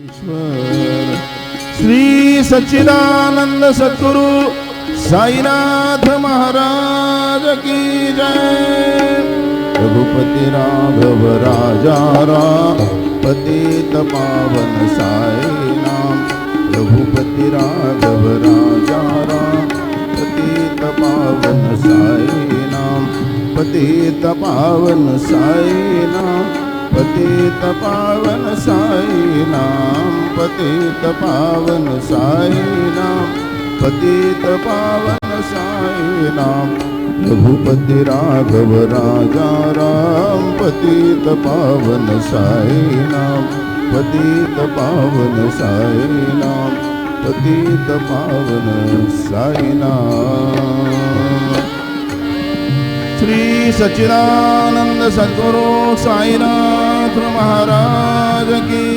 ईश्वर श्री सच्चिदानंद सद्गुरु साईनाथ महाराज की जय। रघुपति राघव राजा राम पतित पावन साई नाम। रघुपति राघव राजा राम पतित पावन साई नाम। पतित पावन साई नाम। पतित पावन साई नाम। पतित पावन साई नाम। पतित पावन साई नाम। रघुपति राघव राजा राम पतित पावन साई नाम। पतित पावन साई नाम। पतित पावन साई नाम। श्री सच्चिदानंद सद्गुरु साईनाथ महाराज की